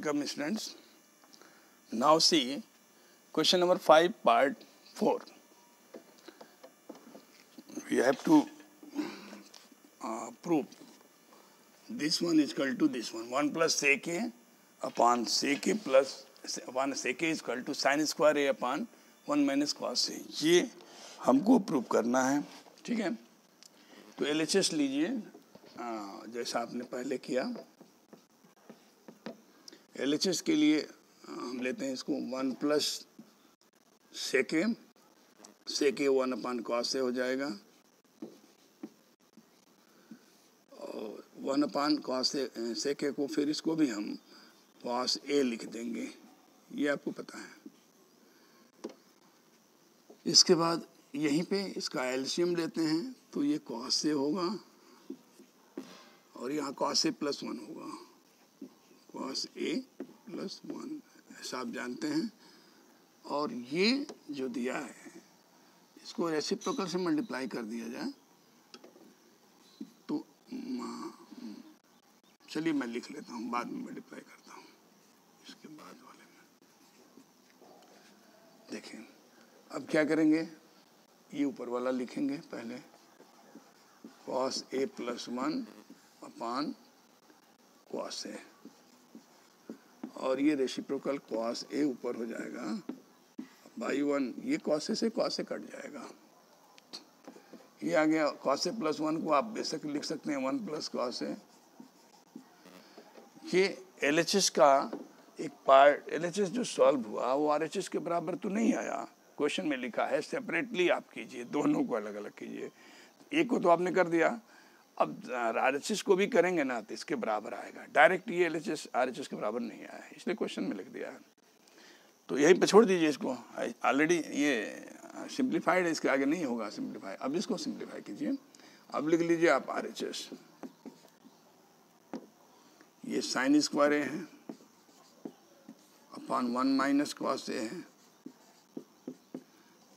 welcome students. Now see question number 5 part 4. We have to prove this one is equal to this one. 1 plus sec a upon sec a plus 1 sec a is equal to sin square a upon 1 minus cos a. ये हमको prove करना है, ठीक है। तो LHS लीजिए जैसा आपने पहले किया। LHS के लिए हम लेते हैं इसको 1 प्लस सेक ए 1 अपान कॉस ए हो जाएगा और 1 अपान कॉस ए सेक ए को फिर इसको भी हम कॉस ए लिख देंगे, ये आपको पता है। इसके बाद यहीं पे इसका एलसीएम लेते हैं तो ये कॉस ए होगा और यहाँ कॉस ए प्लस 1 होगा, कॉस ए प्लस 1 ऐसा आप जानते हैं। और ये जो दिया है इसको रेसिप्रोकल से मल्टीप्लाई कर दिया जाए तो चलिए मैं लिख लेता हूँ, बाद में मल्टीप्लाई करता हूँ इसके बाद वाले में। देखें अब क्या करेंगे, ये ऊपर वाला लिखेंगे पहले cos A plus 1 upon cos A और ये रेसिप्रोकल कॉस ए ऊपर हो जाएगा बाई 1, ये कॉस ए से कॉस ए कट जाएगा, ये आ गया। कॉस ए प्लस 1 को आप बेशक लिख सकते हैं 1 प्लस कॉस ए। ये LHS का एक पार्ट, LHS जो सॉल्व हुआ वो RHS के बराबर तो नहीं आया, क्वेश्चन में लिखा है सेपरेटली आप कीजिए, दोनों को अलग अलग कीजिए। एक को तो आपने कर दिया, अब RHS को भी करेंगे ना तो इसके बराबर आएगा। डायरेक्ट ये LHS RHS के बराबर नहीं आया है, इसलिए क्वेश्चन में लिख दिया है। तो यहीं पे छोड़ दीजिए इसको, ऑलरेडी ये सिंप्लीफाइड है, इसके आगे नहीं होगा सिंप्लीफाई। अब इसको सिंप्लीफाई कीजिए, अब लिख लीजिए आप RHS, ये साइन स्क्वायर ए है अपॉन 1 माइनस कॉस ए है।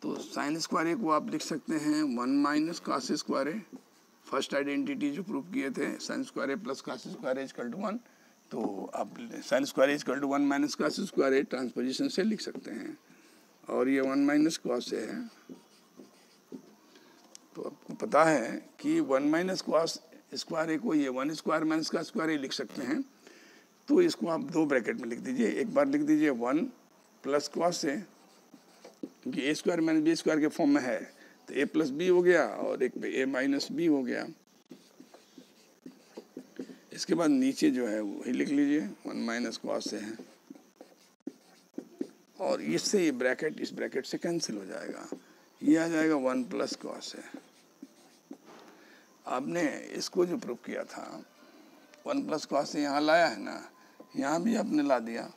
तो साइन स्क्वायर ए को आप लिख सकते हैं 1 minus cos square A, first identity जो प्रूव किए थे sine square A plus cos square A equal to 1। तो आप sine square A equal to 1 minus cos square A transposition से लिख सकते हैं और ये 1 माइनस कॉस ए है। तो आपको पता है कि 1 माइनस कॉस स्क्वायर ए को ये 1 स्क्वायर माइनस कॉस स्क्वायर ए लिख सकते हैं। तो इसको आप दो ब्रैकेट में लिख दीजिए, एक बार लिख दीजिए 1 प्लस कॉस ए, क्योंकि ए स्क्वायर माइनस बी स्क्वायर के फॉर्म में है तो ए प्लस बी हो गया और एक पे ए माइनस बी हो गया। इसके बाद नीचे जो है वही लिख लीजिए 1 माइनस कॉस ए है और इससे ये ब्रैकेट इस ब्रैकेट से कैंसिल हो जाएगा, ये आ जाएगा 1 प्लस कॉस ए। आपने इसको जो प्रूव किया था 1 प्लस कॉस ए यहाँ लाया है ना, यहाँ भी आपने ला दिया।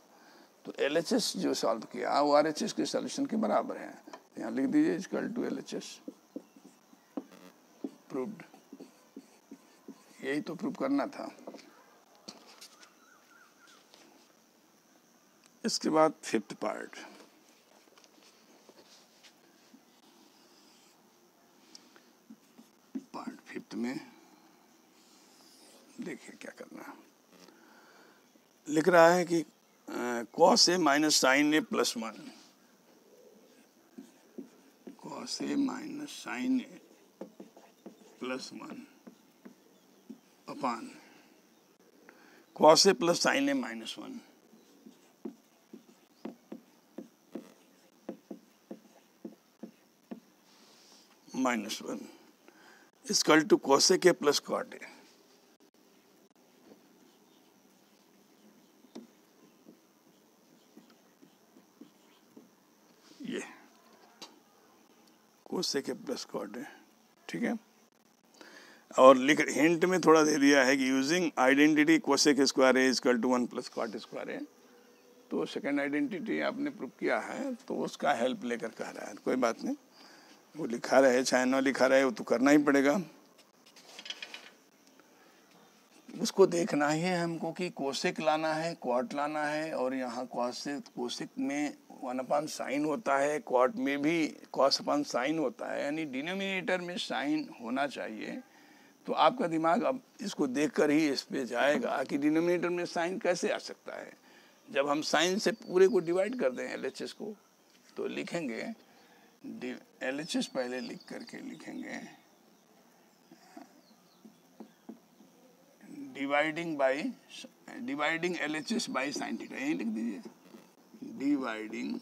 तो LHS जो सॉल्व किया वो RHS के सॉल्यूशन के बराबर है, यहाँ लिख दीजिए इक्वल टू LHS प्रूव्ड। यही तो प्रूव करना था। इसके बाद 5th पार्ट, पार्ट 5th में देखिए क्या करना है। लिख रहा है कि cos A minus sine A plus 1, cos A minus sine A plus 1 upon cos A plus sine A minus 1। Minus 1 equal to cos A के प्लस कॉट ए। ये कोस के प्लस कॉट है, ठीक है। और लिख हिंट में थोड़ा दे दिया है कि using identity cosec square A equal to 1 plus cot square A. तो सेकंड आइडेंटिटी आपने प्रूव किया है तो उसका हेल्प लेकर कह रहा है, कोई बात नहीं, वो लिखा रहे चाहे ना लिखा रहे वो तो करना ही पड़ेगा। उसको देखना ही है हमको कि कोसेक लाना है, क्वाट लाना है, और यहाँ कोसेक में 1 अपान साइन होता है, क्वाट में भी कॉस अपान साइन होता है, यानी डिनोमिनेटर में साइन होना चाहिए। तो आपका दिमाग अब इसको देखकर ही इस पे जाएगा कि डिनोमिनेटर में साइन कैसे आ सकता है। जब हम साइन से पूरे को डिवाइड कर दें LHS को, तो लिखेंगे LHS पहले लिख करके लिखेंगे dividing LHS by sine theta, यही लिख दीजिए, dividing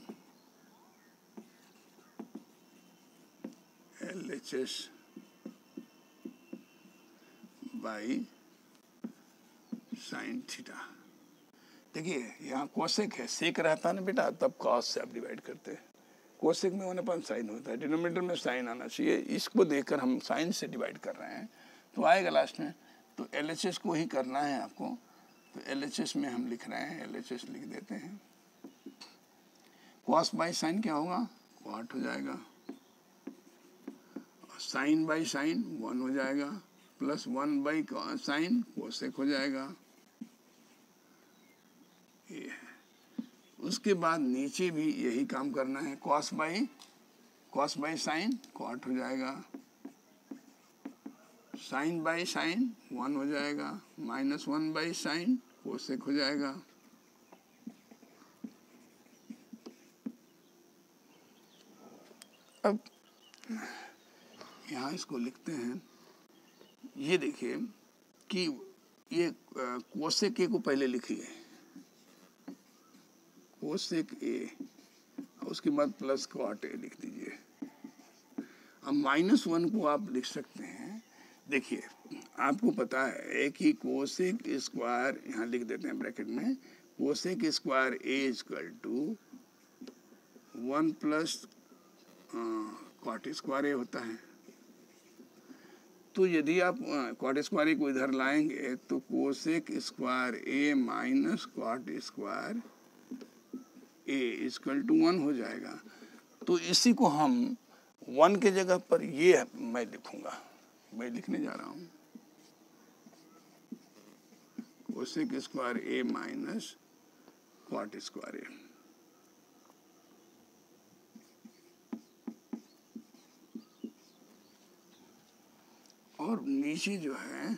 LHS by sine theta. देखिए यहाँ कोसेक है, सेक रहता ना बेटा तब कॉस से आप डिवाइड करते हैं, कोसेक में 1/sin होता है, डिनोमिनेटर में साइन आना चाहिए, इसको देखकर हम साइन से डिवाइड कर रहे हैं तो आएगा लास्ट में। तो LHS को ही करना है आपको, तो LHS में हम लिख रहे हैं, LHS लिख देते हैं, कॉस बाई साइन क्या होगा, कॉट हो जाएगा, साइन बाई साइन 1 हो जाएगा, प्लस 1 बाई साइन कोसेक हो जाएगा, ये है। उसके बाद नीचे भी यही काम करना है, कॉस बाई साइन कॉट हो जाएगा, साइन बाई साइन 1 हो जाएगा, माइनस 1 बाई साइन कोसेक हो जाएगा। अब यहाँ इसको लिखते हैं, ये देखिए कि ये कोसेक ए को पहले लिखिए, कोसेक ए, उसके बाद प्लस कॉट ए लिख दीजिए। अब -1 को आप लिख सकते हैं, देखिए आपको पता है कि कोसेक स्क्वायर, यहाँ लिख देते हैं ब्रैकेट में, cosec square A equal to 1 plus cot square A होता है। तो यदि आप कॉट स्क्वायर ए को इधर लाएंगे तो cosec square A minus cot square A equal to 1 हो जाएगा। तो इसी को हम 1 के जगह पर ये मैं लिखूंगा, मैं लिखने जा रहा हूं, cosec square A minus cot square ए। और नीचे जो है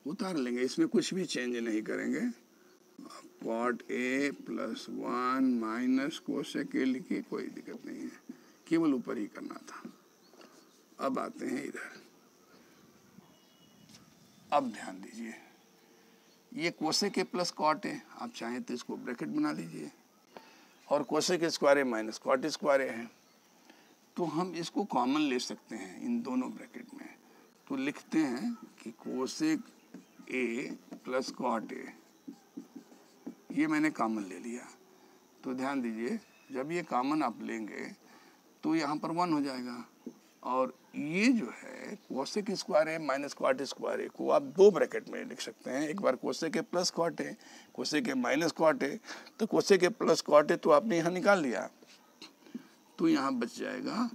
उतार लेंगे, इसमें कुछ भी चेंज नहीं करेंगे, cot A plus 1 minus cosec A लिखिए, कोई दिक्कत नहीं है, केवल ऊपर ही करना था। अब आते हैं इधर, अब ध्यान दीजिए, ये cosec A plus cot A, आप चाहें तो इसको ब्रैकेट बना लीजिए, और cosec square A minus cot square A है, तो हम इसको कॉमन ले सकते हैं इन दोनों ब्रैकेट में। तो लिखते हैं कि cosec A plus cot A, ये मैंने कॉमन ले लिया। तो ध्यान दीजिए, जब ये कॉमन आप लेंगे तो यहाँ पर 1 हो जाएगा, और ये जो है cosec square A minus cot square A को आप 2 ब्रैकेट में लिख सकते हैं, एक बार cosec A plus cot A, cosec A minus cot A. तो cosec A plus cot A तो आपने यहाँ निकाल लिया, तो यहाँ बच जाएगा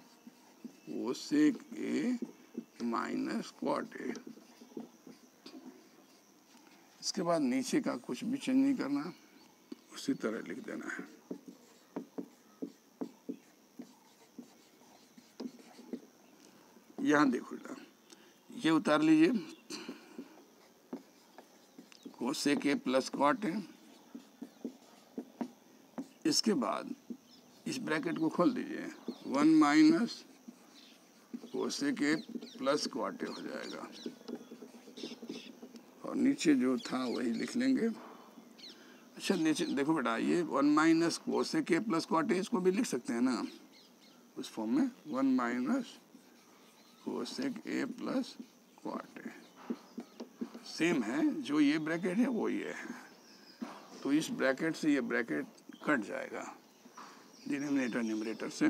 cosec A minus cot A. इसके बाद नीचे का कुछ भी चेंज नहीं करना, उसी तरह लिख देना है। यहां देखो, ये उतार लीजिए, cosec A plus cot A, इसके बाद इस ब्रैकेट को खोल दीजिए, 1 minus cosec A plus cot A हो जाएगा, और नीचे जो था वही लिख लेंगे। अच्छा नीचे देखो बेटा, ये 1 minus cosec A plus cot A, इसको भी लिख सकते हैं ना उस फॉर्म में, 1 minus cosec A plus cot A, same है, जो ये ब्रैकेट है वो ये है, तो इस ब्रैकेट से ये ब्रैकेट कट जाएगा डिनोमिनेटर न्यूमरेटर से,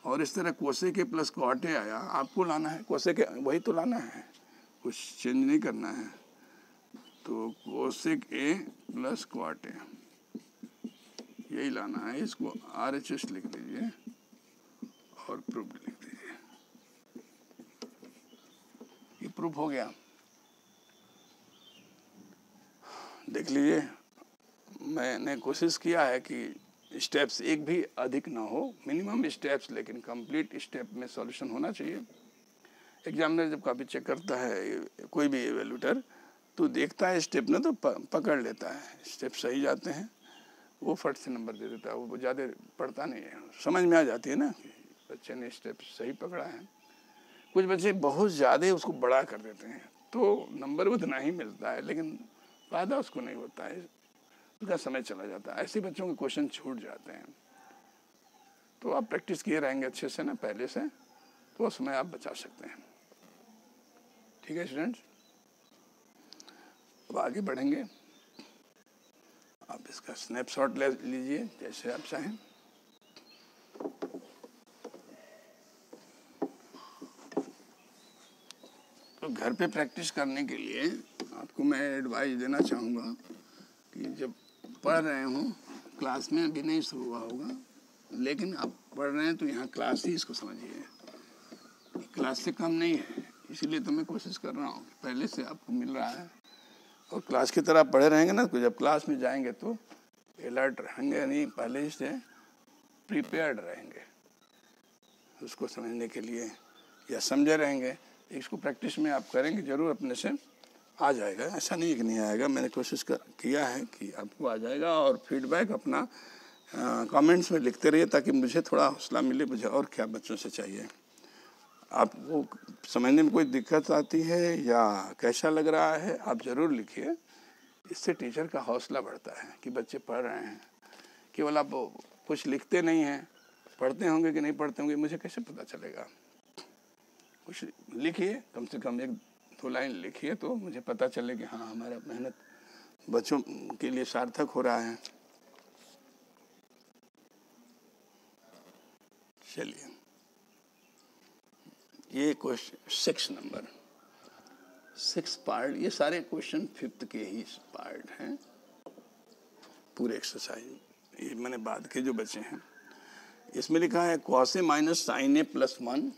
और इस तरह cosec A plus cot A आया, आपको लाना है कोसेक ए, वही तो लाना है, कुछ चेंज नहीं करना है। तो cosec A plus cot A यही लाना है, इसको RHS लिख दीजिए और प्रूफ लिख दीजिए, ये प्रूफ हो गया। देख लीजिए, मैंने कोशिश किया है कि स्टेप्स एक भी अधिक ना हो, मिनिमम स्टेप्स, लेकिन कंप्लीट स्टेप में सॉल्यूशन होना चाहिए। एग्जामिनर जब कॉपी चेक करता है, कोई भी एवेल्यूटर, तो देखता है स्टेप ना, तो पकड़ लेता है, स्टेप सही जाते हैं वो फट से नंबर दे देता है, वो ज़्यादा पढ़ता नहीं है, समझ में आ जाती है ना कि बच्चे ने स्टेप सही पकड़ा है। कुछ बच्चे बहुत ज़्यादा उसको बड़ा कर देते हैं तो नंबर उतना ही मिलता है लेकिन फ़ायदा उसको नहीं होता है, उसका समय चला जाता है। ऐसे बच्चों के क्वेश्चन छूट जाते हैं। तो आप प्रैक्टिस किए रहेंगे अच्छे से ना पहले से, तो समय आप बचा सकते हैं। ठीक है स्टूडेंट्स, अब आगे बढ़ेंगे। आप इसका स्नैपशॉट ले लीजिए जैसे आप चाहें। तो घर पे प्रैक्टिस करने के लिए आपको मैं एडवाइस देना चाहूँगा कि जब पढ़ रहे हो, क्लास में अभी नहीं शुरू हुआ होगा लेकिन आप पढ़ रहे हैं तो यहाँ क्लास ही इसको समझिए, क्लास से कम नहीं है। इसीलिए तो मैं कोशिश कर रहा हूँ, पहले से आपको मिल रहा है और क्लास की तरह पढ़े रहेंगे ना तो जब क्लास में जाएंगे तो अलर्ट रहेंगे, नहीं पहले से प्रिपेयर्ड रहेंगे उसको समझने के लिए या समझे रहेंगे। इसको प्रैक्टिस में आप करेंगे जरूर अपने से आ जाएगा, ऐसा नहीं कि नहीं आएगा। मैंने कोशिश किया है कि आपको आ जाएगा। और फीडबैक अपना कमेंट्स में लिखते रहिए ताकि मुझे थोड़ा हौसला मिले, मुझे और क्या बच्चों से चाहिए। आपको समझने में कोई दिक्कत आती है या कैसा लग रहा है आप ज़रूर लिखिए, इससे टीचर का हौसला बढ़ता है कि बच्चे पढ़ रहे हैं। केवल आप कुछ लिखते नहीं हैं, पढ़ते होंगे कि नहीं पढ़ते होंगे मुझे कैसे पता चलेगा। कुछ लिखिए, कम से कम 1-2 लाइन लिखिए तो मुझे पता चले कि हाँ हमारा मेहनत बच्चों के लिए सार्थक हो रहा है। चलिए, ये क्वेश्चन 6 नंबर 6 पार्ट, ये सारे क्वेश्चन 5th के ही पार्ट हैं पूरे एक्सरसाइज। ये मैंने बाद के जो बचे हैं इसमें लिखा है cos A minus sin A plus 1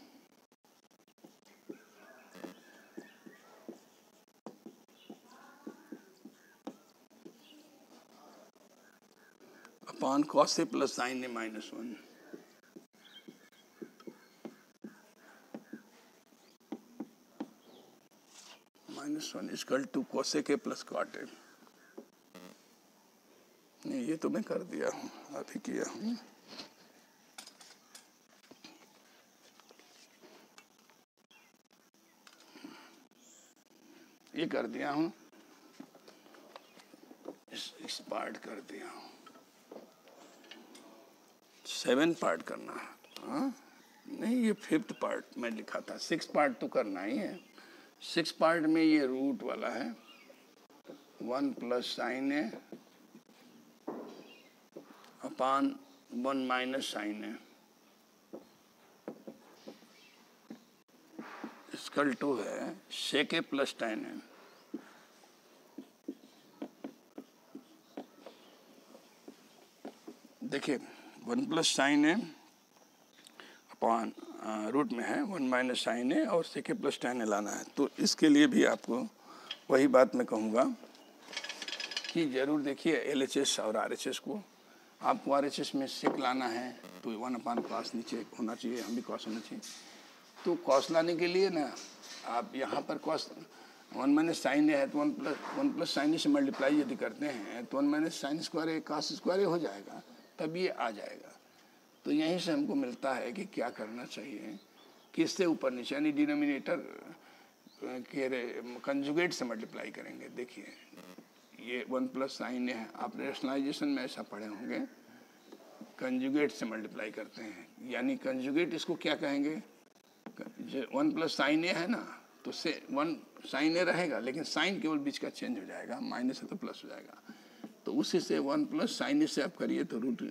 upon cos A plus sin A minus 1 -1 equal to cos A plus cot A। नहीं, ये तो मैं कर दिया हूँ, अभी किया हूँ। ये कर दिया हूँ, इस पार्ट कर दिया हूँ। 7 पार्ट करना है, हाँ नहीं ये 5th पार्ट मैं लिखा था, 6 पार्ट तो करना ही है। 6 पार्ट में ये रूट वाला है 1 plus sin A upon 1 minus sin A equal to है sec A plus tan A। देखिए 1 plus sin A upon root में है 1 माइनस sin A और sec A plus tan A लाना है। तो इसके लिए भी आपको वही बात मैं कहूँगा कि जरूर देखिए LHS और RHS को। आपको RHS में sec लाना है तो 1/cos नीचे होना चाहिए, हम भी cos होना चाहिए। तो cos लाने के लिए ना आप यहाँ पर cos 1 माइनस sin A है तो 1 प्लस sin A से मल्टीप्लाई यदि करते हैं तो 1 minus sin square A cos square A हो जाएगा, तब ये आ जाएगा। तो यहीं से हमको मिलता है कि क्या करना चाहिए, किससे ऊपर नीचे यानी डिनोमिनेटर के कंजुगेट से मल्टीप्लाई करेंगे। देखिए ये 1 प्लस sin A है, आप रेशनलाइजेशन में ऐसा पढ़े होंगे, कंजुगेट से मल्टीप्लाई करते हैं। यानी कंजुगेट इसको क्या कहेंगे, 1 प्लस sin A है ना तो से 1 sin A रहेगा लेकिन साइन केवल बीच का चेंज हो जाएगा, माइनस है तो प्लस हो जाएगा। तो उसी से 1 प्लस sin A से आप करिए तो रूट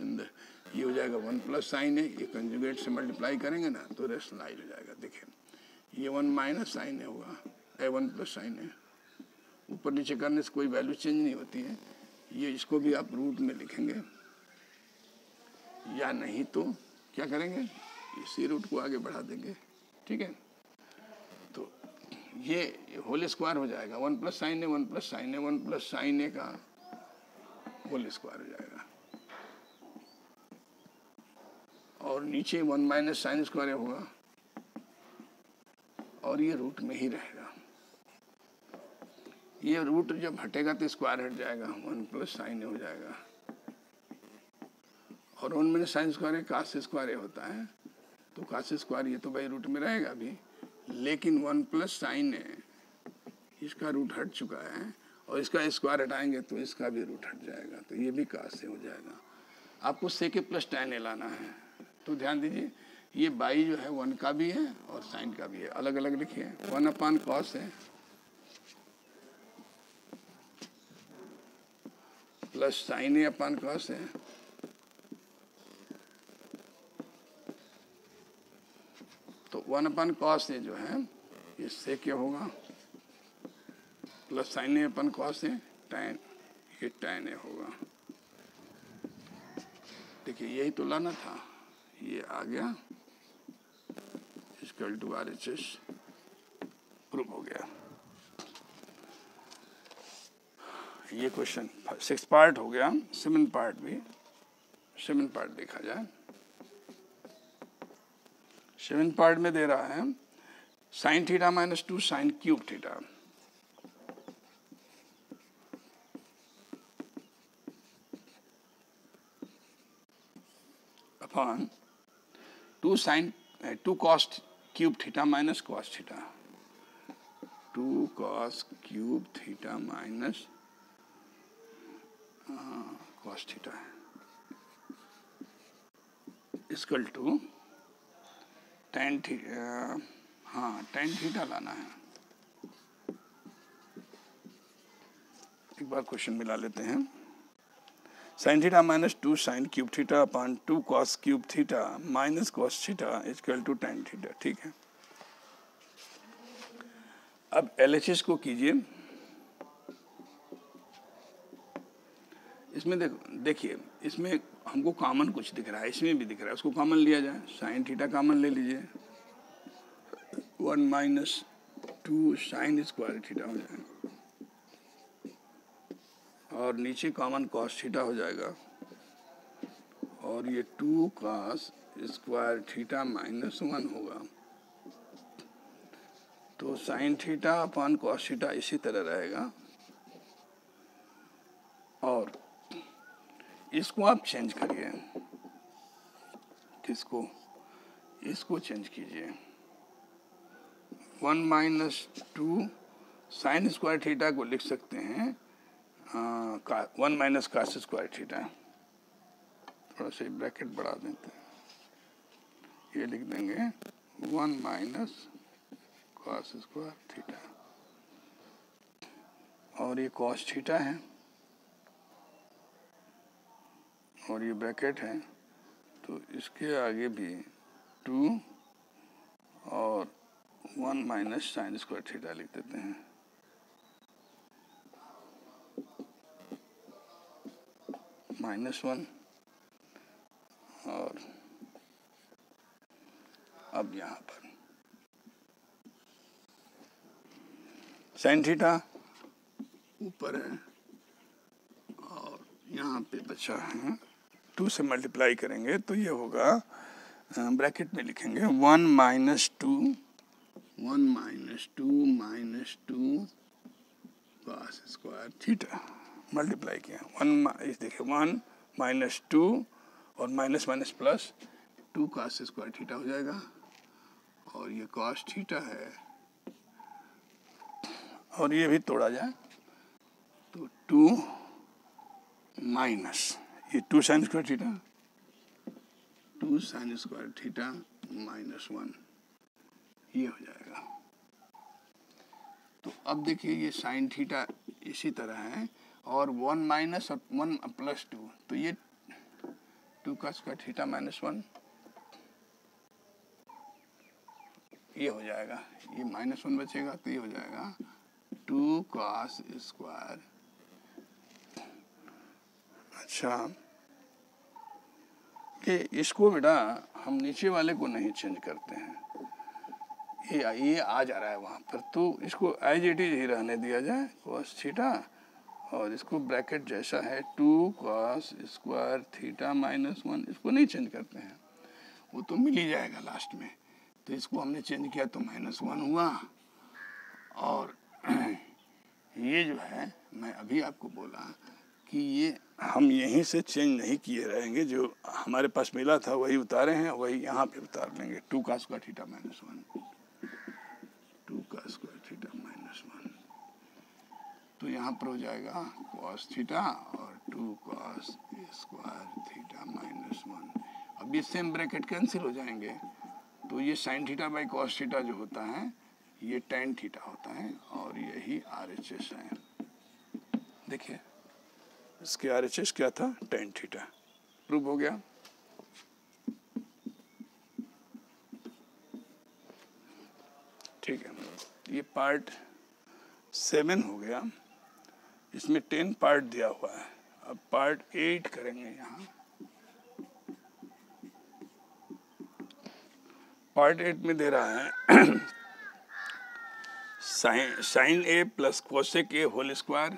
ये हो जाएगा 1 प्लस sin A, ये कंजुगेट से मल्टीप्लाई करेंगे ना तो रेशनलाइज हो जाएगा। देखिए ये 1 माइनस sin A होगा, 1 प्लस sin A, ऊपर नीचे करने से कोई वैल्यू चेंज नहीं होती है। ये इसको भी आप रूट में लिखेंगे या नहीं तो क्या करेंगे, इसी रूट को आगे बढ़ा देंगे। ठीक है, तो ये होल स्क्वायर हो जाएगा 1 plus sin A 1 plus sin A 1 plus sin A का होल स्क्वायर हो जाएगा और नीचे 1 माइनस sin स्क्वायर होगा और ये रूट में ही रहेगा। ये रूट जब हटेगा तो स्क्वायर हट जाएगा, 1 प्लस sin A हो जाएगा। और 1 माइनस साइन स्क्वायर है, कास स्क्वायर ये होता है, तो कास स्क्वायर ये तो भाई रूट में रहेगा अभी, लेकिन 1 प्लस साइन है, इसका रूट हट चुका है, और इसका स्क्वायर हटाएंगे तो इसका भी रूट हट जाएगा, तो ये भी कास से हो जाएगा। आपको सेक प्लस tan लाना है, तो ध्यान दीजिए ये बाई जो है 1 का भी है और साइन का भी है, अलग अलग लिखिए। 1 अपान कॉस है प्लस साइन ए अपान कॉस है, तो 1 अपान कॉस ए जो है इससे क्या होगा, प्लस साइन ए अपन कॉस है, टैन, ये टैन ए होगा। देखिए यही तो लाना था, ये आ गया, इक्वल टू RHS प्रूव हो गया। ये क्वेश्चन 6 पार्ट हो गया, 7 पार्ट भी, 7 पार्ट देखा जाए। 7 पार्ट में दे रहा है sine theta minus 2 sine cube theta, upon 2 cos cube theta minus cos theta, 2 cos cube theta minus cos theta equal to tan theta, हाँ tan थीटा लाना है। एक बार क्वेश्चन मिला लेते हैं। Sine theta minus 2 sine cube theta upon 2 cos cube theta minus cos theta equal to tan theta, ठीक है। अब LHS को कीजिए, इसमें देखिए इसमें हमको कॉमन कुछ दिख रहा है, इसमें भी दिख रहा है, उसको कॉमन लिया जाए। साइन थीटा कॉमन ले लीजिए, 1 माइनस 2 साइन स्क्वायर थीटा हो जाएगा, और नीचे कॉमन cos थीटा हो जाएगा, और ये 2 cos स्क्वायर थीटा माइनस 1 होगा। तो sine theta upon cos theta इसी तरह रहेगा, और इसको आप चेंज करिए, किसको, इसको चेंज कीजिए। 1 माइनस 2 साइन स्क्वायर थीटा को लिख सकते हैं 1 माइनस cos स्क्वायर थीटा, थोड़ा सा ब्रैकेट बढ़ा देते हैं, ये लिख देंगे 1 माइनस cos स्क्वायर थीटा, और ये cos थीटा है, और ये ब्रैकेट है, तो इसके आगे भी 2 और 1 माइनस साइन स्क्वायर थीटा लिख देते हैं। -1, और अब यहाँ पर साइन थीटा ऊपर है, और यहाँ पे बचा है 2 से मल्टीप्लाई करेंगे तो ये होगा, ब्रैकेट में लिखेंगे 1 minus 2 minus 2 cos square theta, multiply किया 1, देखिए 1 माइनस 2 और minus minus plus 2 cos square theta हो जाएगा, और ये cos थीटा है, और ये भी तोड़ा जाए तो 2 माइनस ये 2 sine square theta, 2 sine square theta minus 1, ये हो जाएगा। तो अब देखिए ये साइन थीटा इसी तरह है, और 1 माइनस और 1 प्लस 2, तो ये 2 का स्क्वायर थीटा माइनस 1, ये हो जाएगा, ये -1 बचेगा, तो ये हो जाएगा 2 cos स्क्वायर। अच्छा, कि इसको बेटा हम नीचे वाले को नहीं चेंज करते हैं, ये आ जा रहा है वहाँ पर, तो इसको एज इट इज ही रहने दिया जाए cos थीटा, और इसको ब्रैकेट जैसा है 2 cos स्क्वायर थीटा माइनस 1, इसको नहीं चेंज करते हैं, वो तो मिल ही जाएगा लास्ट में। तो इसको हमने चेंज किया तो -1 हुआ, और ये जो है मैं अभी आपको बोला कि ये हम यहीं से चेंज नहीं किए रहेंगे, जो हमारे पास मिला था वही उतारे हैं, वही यहाँ पे उतार लेंगे। 2 का स्क्वायर थीटा माइनस 1, 2 का स्क्वायर थीटा माइनस 1, तो यहाँ पर हो जाएगा कॉस थीटा और 2 कॉस स्क्वायर थीटा माइनस 1। अब ये सेम ब्रैकेट कैंसिल हो जाएंगे, तो ये sine theta by cos theta जो होता है ये टेन थीटा होता है, और यही RHS है। देखिए इसके RHS क्या था, टेन थीटा। प्रूव हो गया। ठीक है, ये पार्ट 7 हो गया। इसमें 10 पार्ट दिया हुआ है। अब पार्ट 8 करेंगे। यहाँ पार्ट 8 में दे रहा है sine A plus cosec A whole square,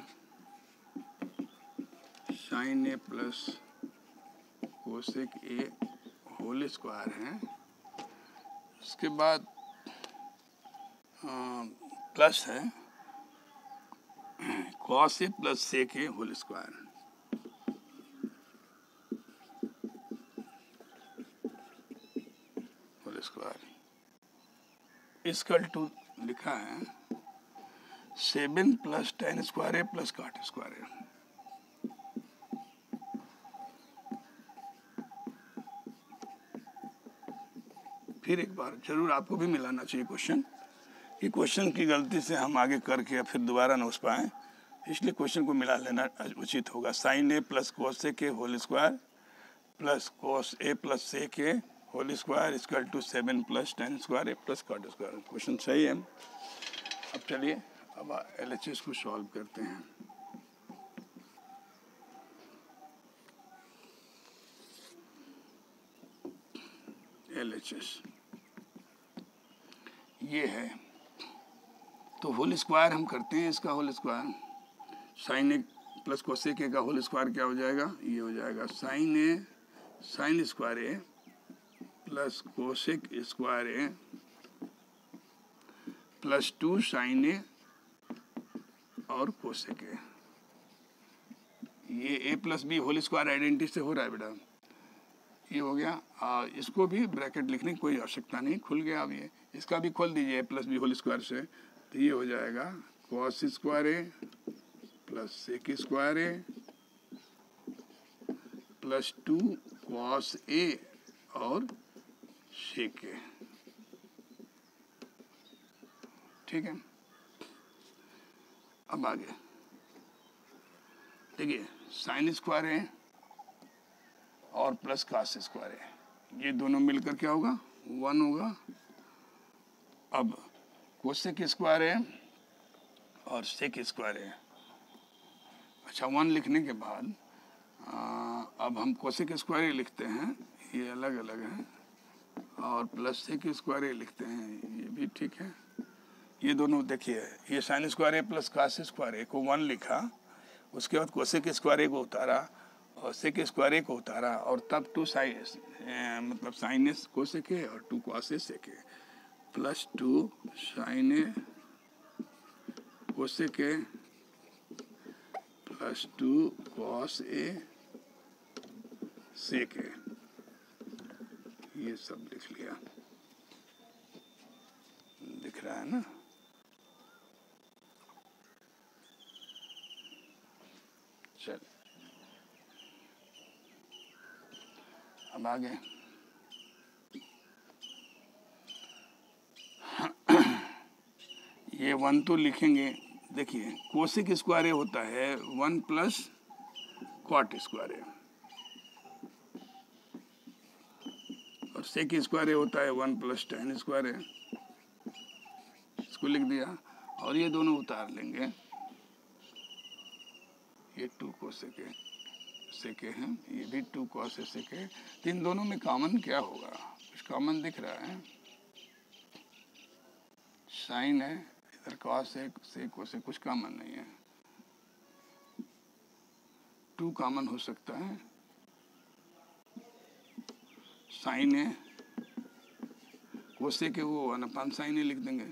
sine A plus cosec A whole square है। उसके बाद प्लस है cos A plus sec A whole square. Equal to लिखा है 7 plus tan square A plus cot square A. फिर एक बार जरूर आपको भी मिलाना चाहिए क्वेश्चन, कि क्वेश्चन की गलती से हम आगे करके फिर दोबारा न उस पाए, इसलिए क्वेश्चन को मिला लेना उचित होगा। Sine A plus cos A के whole square plus cos A plus sec A whole square equal to 7 plus tan square A plus cot square. Question सही है। अब चलिए अब LHS को सॉल्व करते हैं। LHS ये है, तो होल स्क्वायर हम करते हैं। इसका whole square sine A plus cosec A का होल स्क्वायर क्या हो जाएगा, ये हो जाएगा sine A sine square A plus cosec square A plus 2 sine A और कोसेक ए। ये a plus B whole square identity से हो रहा है बेटा, ये हो गया। इसको भी ब्रैकेट लिखने की कोई आवश्यकता नहीं, खुल गया। अब ये इसका भी खोल दीजिए a plus B whole square से, तो ये हो जाएगा cos square A plus sec square A plus 2 cos A और सेक ए। ठीक है, अब आगे देखिए साइन स्क्वायर है और प्लस कॉस स्क्वायर है, ये दोनों मिलकर क्या होगा 1 होगा। अब कोसेक स्क्वायर है और सेक स्क्वायर है। अच्छा 1 लिखने के बाद अब हम कोसेक स्क्वायर लिखते हैं, ये अलग अलग है, और प्लस सेक स्क्वायर लिखते हैं, ये भी ठीक है। ये दोनों देखिए, ये sign square A plus cos square A को 1 लिखा, उसके बाद कोसेक स्क्वायर ए को उतारा और सेक स्क्वायर ए को उतारा, और तब 2 साइन मतलब साइन ए कोसेक ए और 2 cos A sec A plus 2 sine A cosec A plus 2 cos A sec A, ये सब लिख लिया। दिख रहा है ना। चल अब आगे ये 1 तो लिखेंगे। देखिए कोसेक स्क्वायर होता है 1 प्लस कॉट स्क्वायर और सेक स्क्वायर होता है 1 प्लस टेन स्क्वायर है। इसको लिख दिया और ये दोनों उतार लेंगे। ये 2 कोसेक सेक है, ये भी 2 कॉस सेक है। इन दोनों में कॉमन क्या होगा, कुछ कॉमन दिख रहा है, साइन है इधर कॉस है सेक कोसेक, कुछ कॉमन नहीं है। 2 कॉमन हो सकता है, साइन है कोसेक है वो 1/sin साइन लिख देंगे।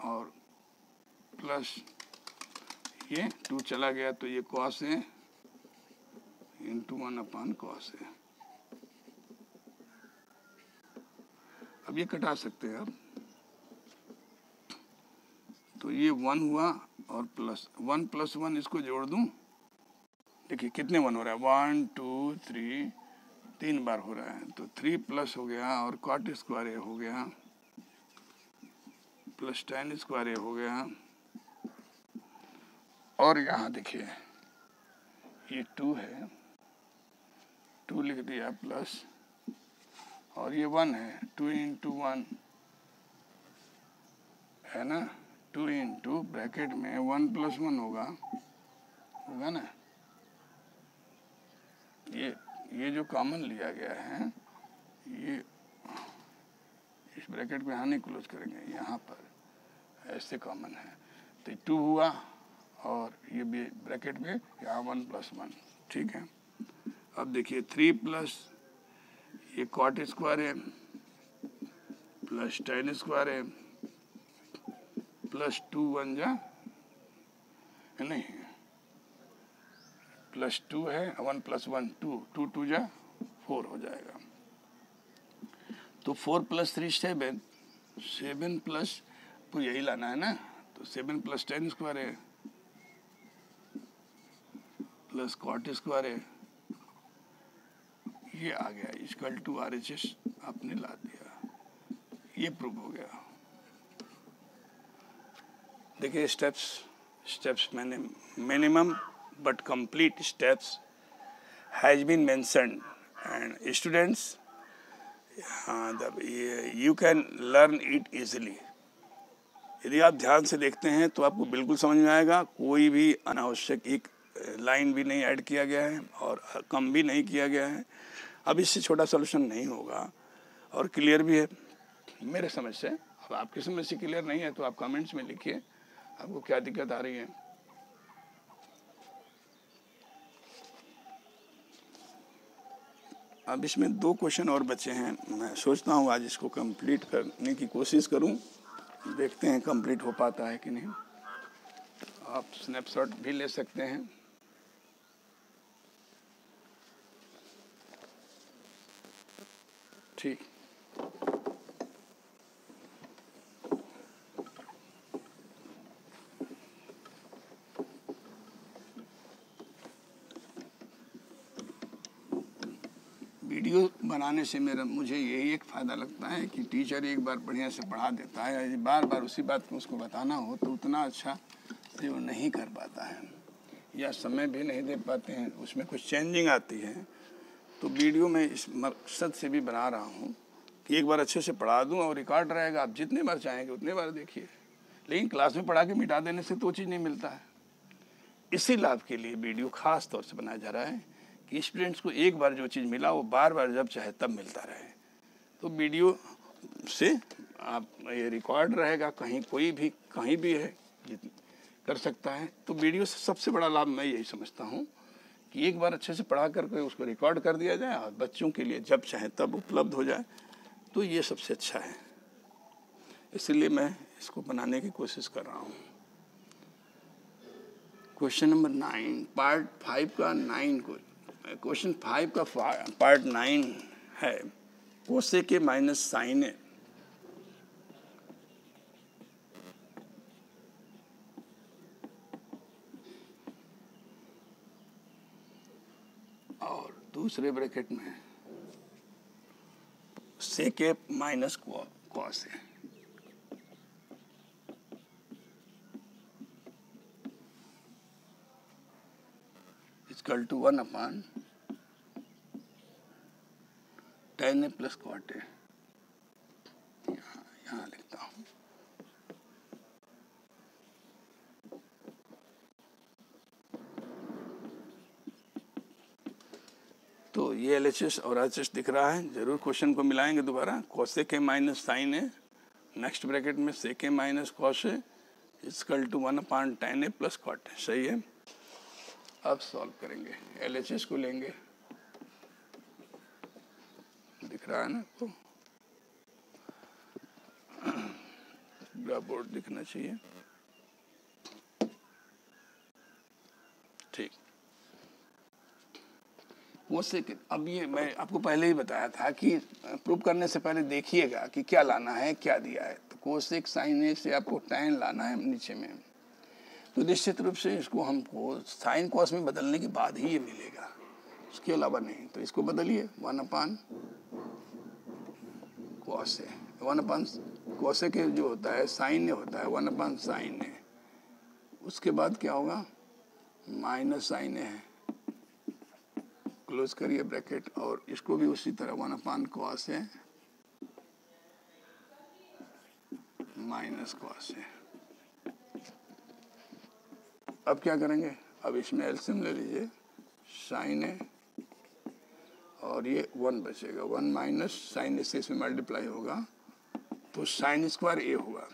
और प्लस ये 2 चला गया तो ये कॉस है इंटू 1 कॉस है। अब ये कटा सकते हैं आप, तो ये 1 हुआ और प्लस 1 + 1 इसको जोड़ दूं, देखिए कितने 1 हो रहा है, 1 2 3 3 बार हो रहा है, तो 3 प्लस हो गया और कॉट स्क्वायर ए हो गया प्लस tan स्क्वायर ए हो गया, और यहाँ देखिए ये 2 है, 2 लिख दिया प्लस, और ये 1 है, 2 × 1 है ना, 2 × ब्रैकेट में 1 + 1 होगा ना। ये जो कॉमन लिया गया है, ये इस ब्रैकेट में यहाँ नहीं क्लोज करेंगे, यहाँ पर ऐसे कॉमन है, तो 2 हुआ और ये भी ब्रैकेट में यहाँ 1 + 1, ठीक है। अब देखिए 3 प्लस ये कॉट स्क्वायर है प्लस tan स्क्वायर है प्लस 2 1 जा नहीं प्लस 2 है, 1 + 1 2 2 2 जा 4 हो जाएगा, तो 4 + 3 7 7 प्लस तो यही लाना है ना, तो 7 + tan स्क्वायर है प्लस कॉट स्क्वायर है, ये आ गया इक्वल टू RHS आपने ला दिया, ये प्रूव हो गया। देखिए स्टेप्स मैंने minimum but complete steps has been mentioned and students you can learn it easily. यदि आप ध्यान से देखते हैं तो आपको बिल्कुल समझ में आएगा, कोई भी अनावश्यक एक लाइन भी नहीं ऐड किया गया है और कम भी नहीं किया गया है। अब इससे छोटा सॉल्यूशन नहीं होगा और क्लियर भी है मेरे समझ से। अब आपकी समझ से क्लियर नहीं है तो आप कमेंट्स में लिखिए आपको क्या दिक्कत आ रही है। अब इसमें 2 क्वेश्चन और बचे हैं, मैं सोचता हूँ आज इसको कंप्लीट करने की कोशिश करूँ, देखते हैं कंप्लीट हो पाता है कि नहीं। आप स्नैपशॉट भी ले सकते हैं। ठीक, वीडियो बनाने से मुझे यही एक फ़ायदा लगता है कि टीचर एक बार बढ़िया से पढ़ा देता है, यदि बार बार उसी बात को उसको बताना हो तो उतना अच्छा से वो नहीं कर पाता है या समय भी नहीं दे पाते हैं, उसमें कुछ चेंजिंग आती है। तो वीडियो में इस मकसद से भी बना रहा हूँ कि एक बार अच्छे से पढ़ा दूँ और रिकॉर्ड रहेगा, आप जितने बार चाहेंगे उतने बार देखिए, लेकिन क्लास में पढ़ा के मिटा देने से तो चीज़ नहीं मिलता है। इसी लाभ के लिए वीडियो खास तौर से बनाया जा रहा है कि स्टूडेंट्स को एक बार जो चीज़ मिला वो बार बार जब चाहे तब मिलता रहे। तो वीडियो से आप ये रिकॉर्ड रहेगा, कहीं कोई भी कहीं भी है कर सकता है। तो वीडियो से सबसे बड़ा लाभ मैं यही समझता हूँ कि एक बार अच्छे से पढ़ा करके उसको रिकॉर्ड कर दिया जाए और बच्चों के लिए जब चाहे तब उपलब्ध हो जाए, तो ये सबसे अच्छा है। इसलिए मैं इसको बनाने की कोशिश कर रहा हूँ। क्वेश्चन नंबर 9 पार्ट 5 का 9 को क्वेश्चन 5 का पार्ट 9 है कोसेक माइनस साइन ए। और दूसरे ब्रैकेट में sec A minus cos A. Equal to 1/tan A plus cot A. यहाँ लिखता हूँ। तो ये LHS और RHS दिख रहा है, जरूर क्वेश्चन को मिलाएंगे दोबारा। Cosec A minus sine A, next bracket में sec A minus cos A equal to 1/tan A plus cot A. सही है। अब सॉल्व करेंगे, LHS को लेंगे, दिख रहा है ना आपको। ग्राफ बोर्ड दिखना चाहिए। ठीक, कोसेक, अब ये मैं आपको पहले ही बताया था कि प्रूव करने से पहले देखिएगा कि क्या लाना है, क्या दिया है। तो कोसेक साइन ए से आपको tan लाना है नीचे में, तो निश्चित रूप से इसको हमको साइन कॉस में बदलने के बाद ही ये मिलेगा, उसके अलावा नहीं। तो इसको बदलिए 1/cos ए, 1/cos ए के जो होता है साइन ए होता है 1/sin ए, उसके बाद क्या होगा -sin ए है, क्लोज करिए ब्रैकेट, और इसको भी उसी तरह 1/cos ए -cos ए। अब क्या करेंगे, अब इसमें एलसीएम ले लीजिए, sin ए और ये 1 बचेगा, 1 माइनस साइन ए से इसमें मल्टीप्लाई होगा तो sin स्क्वायर ए होगा।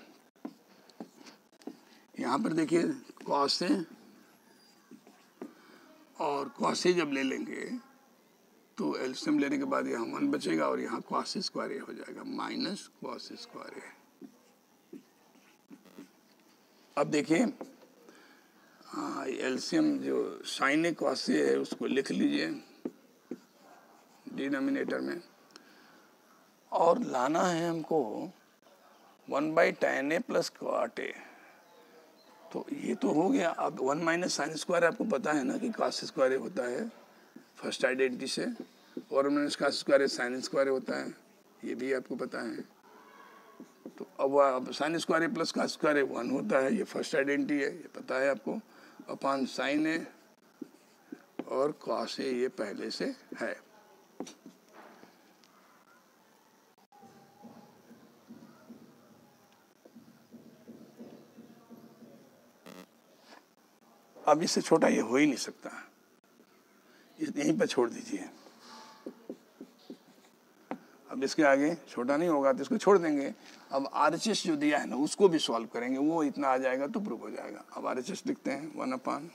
यहाँ पर देखिए cos ए और cos ए जब ले लेंगे तो एलसीएम लेने के बाद यहाँ 1 बचेगा और यहाँ cos स्क्वायर ए हो जाएगा माइनस cos स्क्वायर ए। अब देखिए एलसीएम जो sin ए cos ए है उसको लिख लीजिए डिनोमिनेटर में, और लाना है हमको 1/tan ए प्लस cot ए। तो ये तो हो गया। अब 1 माइनस साइन स्क्वायर आपको पता है ना कि cos स्क्वायर होता है फर्स्ट आइडेंटिटी से, और minus cos square sine square होता है, ये भी आपको पता है। तो अब sine square plus cos square 1 होता है, ये फर्स्ट आइडेंटिटी है, ये पता है आपको, अपॉन साइन ए और cos ए ये पहले से है। अब इससे छोटा ये हो ही नहीं सकता, यहीं पर छोड़ दीजिए। अब इसके आगे छोटा नहीं होगा तो इसको छोड़ देंगे। अब आरएचएस जो दिया है ना उसको भी सॉल्व करेंगे, वो इतना आ जाएगा तो प्रूव हो जाएगा। अब आरएचएस लिखते हैं 1/tan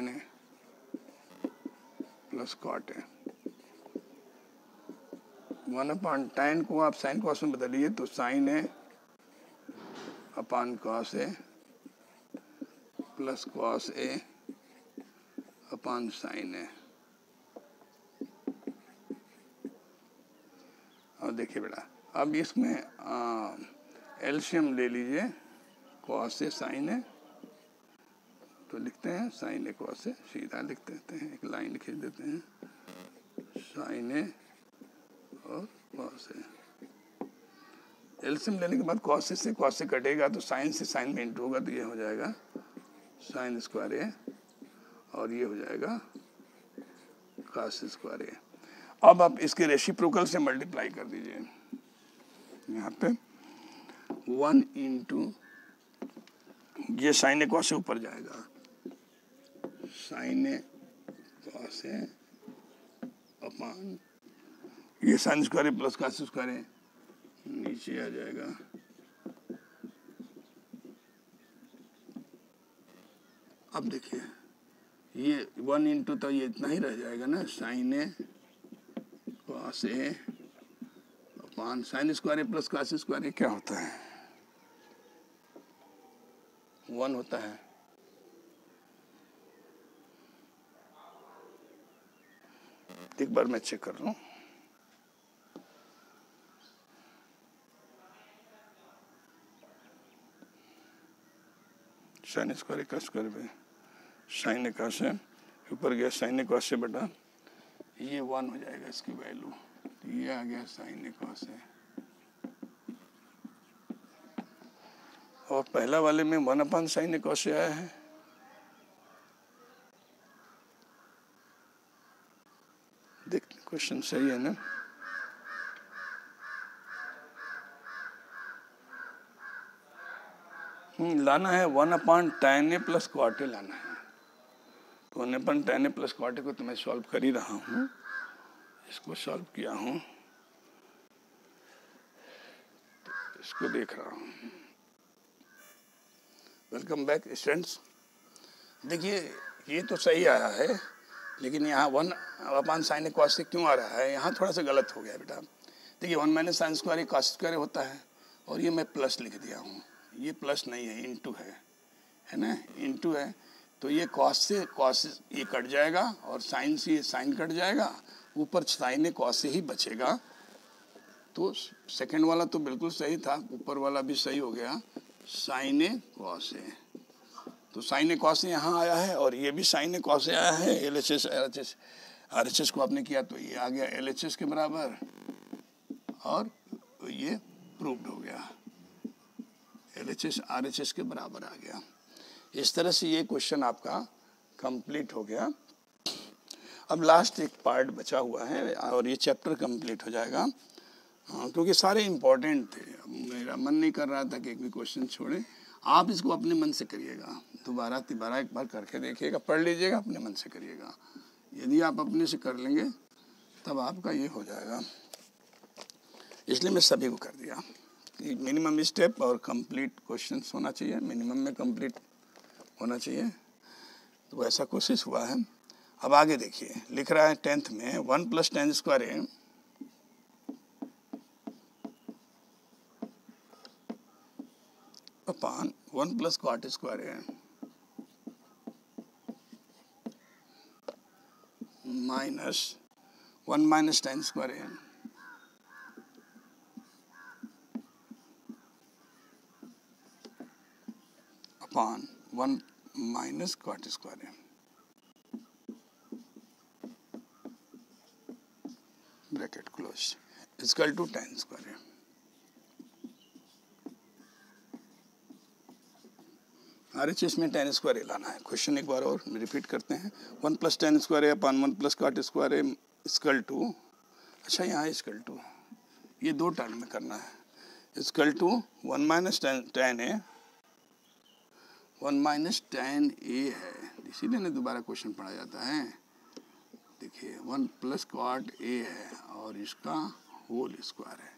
A plus cot A. 1/tan को आप साइन कॉस में बदलिए तो sin ए अपॉन cos ए प्लस cos ए अपॉन sin ए। और देखिए बेटा, अब इसमें एलसीएम ले लीजिए cos ए sin ए, तो लिखते हैं sin ए cos ए, सीधा लिख देते हैं, एक लाइन खींच देते हैं sin ए और cos ए। एलसीएम लेने के बाद cos ए से cos ए कटेगा तो sin से sin में इंटू होगा तो ये हो जाएगा sin स्क्वायर ए और ये हो जाएगा cos स्क्वायर ए। अब आप इसके रेसिप्रोकल से मल्टीप्लाई कर दीजिए, यहाँ पे 1 इंटू ये sin ए cos ए ऊपर जाएगा, sin ए cos ए अपॉन ये sin square A plus cos square ए नीचे आ जाएगा। अब देखिए ये 1 इंटू तो ये इतना ही रह जाएगा ना, sin A cos A upon sin square A plus cos square ए क्या होता है 1 होता है। एक बार मैं चेक कर रहा हूँ, sin स्क्वायर का स्क्वायर पे sin ए cos ए ऊपर गया sin ए cos ए बटा ये 1 हो जाएगा इसकी वैल्यू, तो ये आ गया sin ए cos ए। और पहला वाले में 1/sin ए cos ए आया है, देख क्वेश्चन सही है ना। लाना है 1/tan ए प्लस cot ए लाना है, तो 1/tan ए प्लस cot ए को तो मैं सॉल्व कर ही रहा हूँ, इसको सॉल्व किया हूँ, तो इसको देख रहा हूँ। Welcome back students. देखिए ये तो सही आया है, लेकिन यहाँ 1/sin ए cos ए क्यों आ रहा है, यहाँ थोड़ा सा गलत हो गया बेटा। देखिए 1 minus sine square cos square होता है और ये मैं प्लस लिख दिया हूँ, ये प्लस नहीं है, इनटू है ना, इनटू है। तो ये कॉस से कॉस ये कट जाएगा और साइन से ये साइन कट जाएगा, ऊपर साइन ए कॉस से ही बचेगा। तो सेकंड वाला तो बिल्कुल सही था, ऊपर वाला भी सही हो गया, साइन ए कॉस ए। तो साइन ए कॉस ए यहाँ आया है और ये भी साइन ए कॉस ए आया है। LHS RHS को आपने किया तो ये आ गया LHS के बराबर और ये प्रूव्ड हो गया, LHS RHS के बराबर आ गया। इस तरह से ये क्वेश्चन आपका कंप्लीट हो गया। अब लास्ट एक पार्ट बचा हुआ है और ये चैप्टर कंप्लीट हो जाएगा। क्योंकि सारे इम्पोर्टेंट थे, मेरा मन नहीं कर रहा था कि एक भी क्वेश्चन छोड़े। आप इसको अपने मन से करिएगा, दोबारा तिबारा एक बार करके देखिएगा, पढ़ लीजिएगा, अपने मन से करिएगा। यदि आप अपने से कर लेंगे तब आपका ये हो जाएगा। इसलिए मैं सभी को कर दिया। मिनिमम स्टेप और कंप्लीट क्वेश्चन होना चाहिए, मिनिमम में कंप्लीट होना चाहिए। तो ऐसा कोशिश हुआ है। अब आगे देखिए, लिख रहा है 10th में 1 + tan square A upon 1 + cot square A minus 1 - tan square A upon 1 - cot square A bracket close equal to tan square A. RHS में tan स्क्वायर ए लाना है। क्वेश्चन एक बार और रिपीट करते हैं। 1 + tan square A upon 1 + cot square A equal to, अच्छा यहाँ equal to, ये दो टर्म में करना है, equal to 1 - tan A, 1 - tan A है, इसीलिए ना दोबारा क्वेश्चन पढ़ा जाता है। देखिए 1 + cot ए है और इसका होल स्क्वायर है।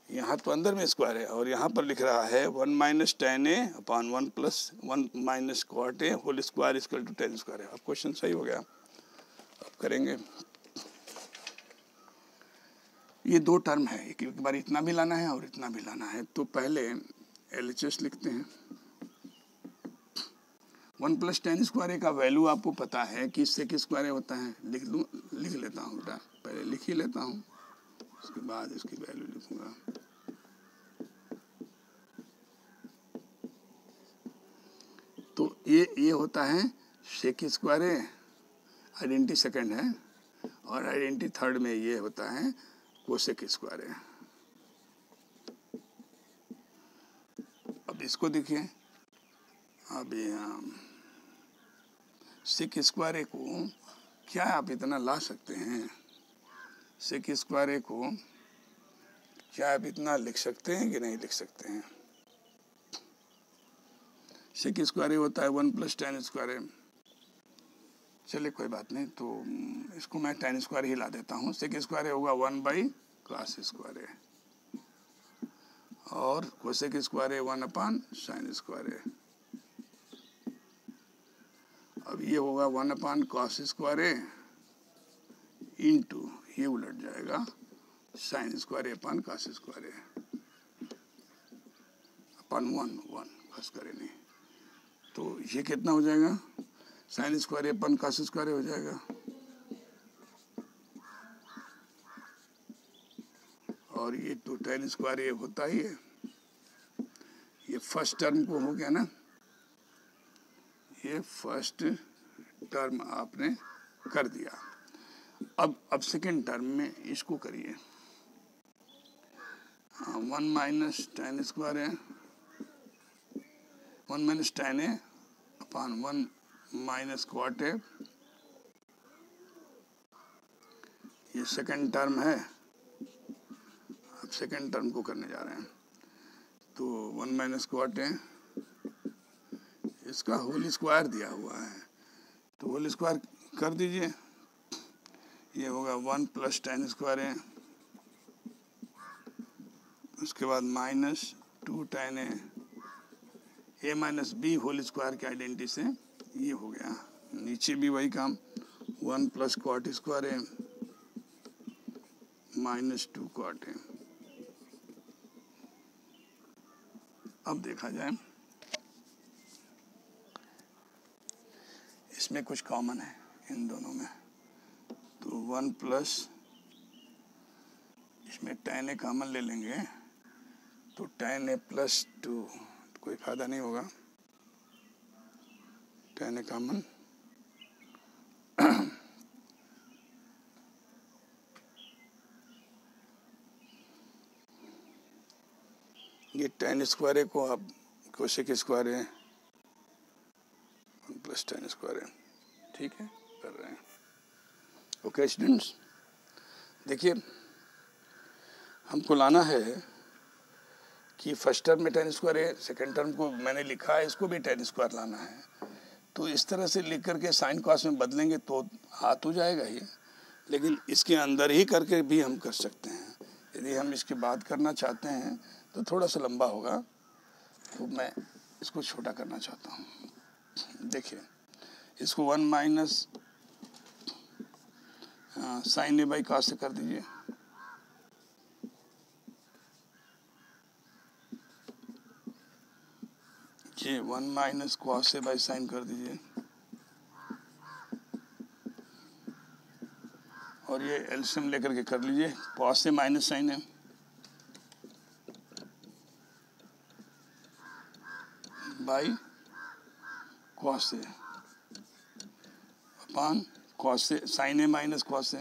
यहाँ तो अंदर में स्क्वायर है और यहाँ पर लिख रहा है 1 - tan A upon 1 + cot A whole square equal to tan square है। अब क्वेश्चन सही हो गया। अब करेंगे, ये दो टर्म है, एक बार इतना भी लाना है और इतना भी लाना है। तो पहले LHS लिखते हैं। 1 + tan स्क्वायर ए का वैल्यू आपको पता है कि सेक स्क्वायर होता है। लिख लेता हूँ बेटा, पहले लिख ही लेता हूँ, उसके बाद इसकी वैल्यू लिखूंगा। तो ये होता है सेक स्क्वायर ए, आइडेंटिटी सेकंड है, और आइडेंटिटी थर्ड में ये होता है कोसेक स्क्वायर ए। अब इसको देखिए, अब सेक स्क्वायर ए को क्या आप इतना ला सकते हैं? सेक स्क्वायर ए को क्या आप इतना लिख सकते हैं कि नहीं लिख सकते हैं? सेक स्क्वायर ए होता है 1 + tan स्क्वायर ए। चलिए कोई बात नहीं, तो इसको मैं tan स्क्वायर ही ला देता हूँ। सेक स्क्वायर ए होगा 1 / cos स्क्वायर ए और कोसेक स्क्वायर ए 1/sin स्क्वायर ए। अब ये होगा 1/cos स्क्वायर ए इंटू, ये उलट जाएगा, sin square A upon cos square A upon 1 cos square ए नहीं। तो ये कितना हो जाएगा? sin square A upon cos square ए हो जाएगा। और ये तो tan स्क्वायर ए होता ही है। ये फर्स्ट टर्म को हो गया ना, ये फर्स्ट टर्म आपने कर दिया। अब सेकेंड टर्म में इसको करिए। 1 - tan स्क्वायर है 1 - tan ए अपॉन 1 - cot ए, ये सेकेंड टर्म है। अब सेकेंड टर्म को करने जा रहे हैं। तो 1 - cot ए, इसका होल स्क्वायर दिया हुआ है, तो होल स्क्वायर कर दीजिए। ये होगा 1 + tan स्क्वायर ए, उसके बाद -2 tan A, a - b whole square के आइडेंटिटी से ये हो गया। नीचे भी वही काम, 1 + cot स्क्वायर ए -2 cot ए। अब देखा जाए, इसमें कुछ कॉमन है इन दोनों में, तो 1 प्लस, इसमें tan a कॉमन ले लेंगे तो tan a प्लस 2, कोई फायदा नहीं होगा, tan a कॉमन, ये tan स्क्वायर ए को आप कोसेक स्क्वायर है 1 प्लस tan स्क्वायर है, ठीक है, कर रहे हैं। ओके स्टूडेंट्स, देखिए हमको लाना है कि फर्स्ट टर्म में tan स्क्वायर है, सेकेंड टर्म को मैंने लिखा है, इसको भी tan स्क्वायर लाना है। तो इस तरह से लिख करके साइन कॉस में बदलेंगे तो आ तो जाएगा ही, लेकिन इसके अंदर ही करके भी हम कर सकते हैं। यदि हम इसकी बात करना चाहते हैं तो थोड़ा सा लंबा होगा, तो मैं इसको छोटा करना चाहता हूँ। देखिए इसको 1 minus sine A by cos से कर दीजिए, ये 1 minus cos A by sine कर दीजिए, और ये एलसीएम लेकर के कर लीजिए, कॉस से माइनस साइन है, बाई कॉस से अपॉन कॉस से, साइन ए माइनस कॉस से,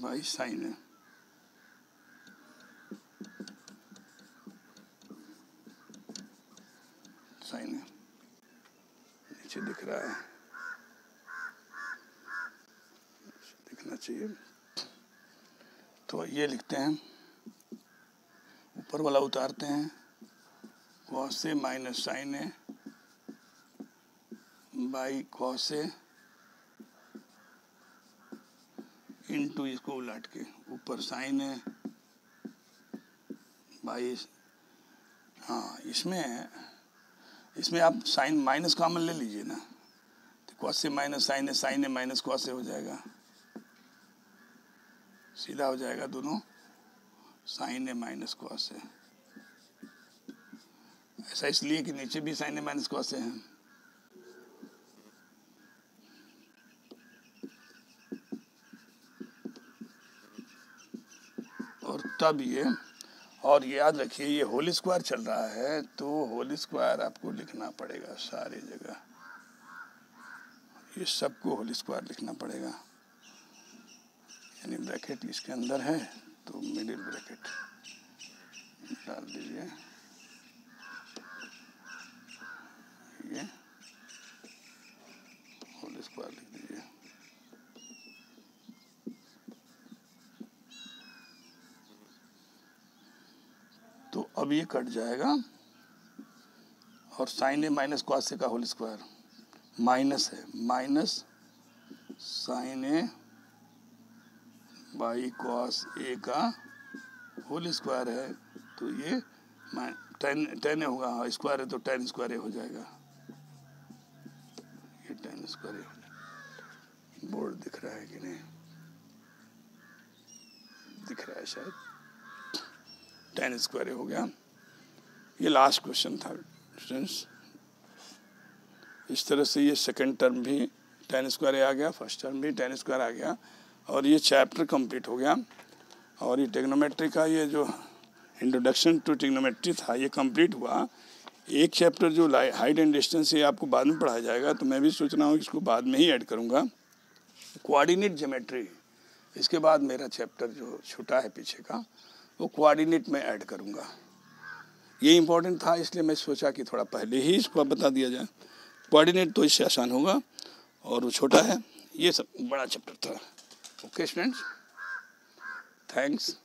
बाई साइन ए, साइन ए नीचे दिख रहा है, दिखना चाहिए। तो ये लिखते हैं, ऊपर वाला उतारते हैं, कॉस से minus sine A by cos से इनटू, इसको उलट के ऊपर साइन ए बाई, हाँ इसमें आप साइन माइनस कॉमन ले लीजिए ना, तो कॉस से minus sine A, sign A minus cos से हो जाएगा, सीधा हो जाएगा दोनों, साइन ए माइनस कॉस से। ऐसा इसलिए कि नीचे भी साइन ए माइनस कॉस से है। और तब ये, और याद रखिए ये होल स्क्वायर चल रहा है, तो होल स्क्वायर आपको लिखना पड़ेगा सारी जगह, ये सबको होल स्क्वायर लिखना पड़ेगा, यानी ब्रैकेट इसके अंदर है तो मिडिल ब्रैकेट डाल दीजिए, ये होल स्क्वायर लिख दीजिए। तो अब ये कट जाएगा, और sine A minus cos A का होल स्क्वायर माइनस है, minus sine A by cos A का होल स्क्वायर है, तो ये टेन होगा, स्क्वायर है तो टेन स्क्वायर हो जाएगा, ये टेन स्क्वायर हो जाएगा। बोर्ड दिख रहा है कि नहीं, दिख रहा है शायद, टेन स्क्वायर हो गया। ये लास्ट क्वेश्चन था स्टूडेंट्स। इस तरह से ये सेकंड टर्म भी टेन स्क्वायर आ गया, फर्स्ट टर्म भी टेन स्क्वायर आ गया, और ये चैप्टर कंप्लीट हो गया। और ये ट्रिग्नोमेट्री का ये जो इंट्रोडक्शन टू ट्रिग्नोमेट्री था ये कंप्लीट हुआ। एक चैप्टर जो हाइट एंड डिस्टेंस ये आपको बाद में पढ़ाया जाएगा, तो मैं भी सोच रहा हूँ इसको बाद में ही ऐड करूँगा, कोऑर्डिनेट ज्योमेट्री। इसके बाद मेरा चैप्टर जो छूटा है पीछे का वो कोऑर्डिनेट में ऐड करूँगा। ये इम्पोर्टेंट था, इसलिए मैं सोचा कि थोड़ा पहले ही इसको बता दिया जाए। कोऑर्डिनेट तो इससे आसान होगा, और वो छोटा है, ये सब बड़ा चैप्टर था। Okay students, thanks.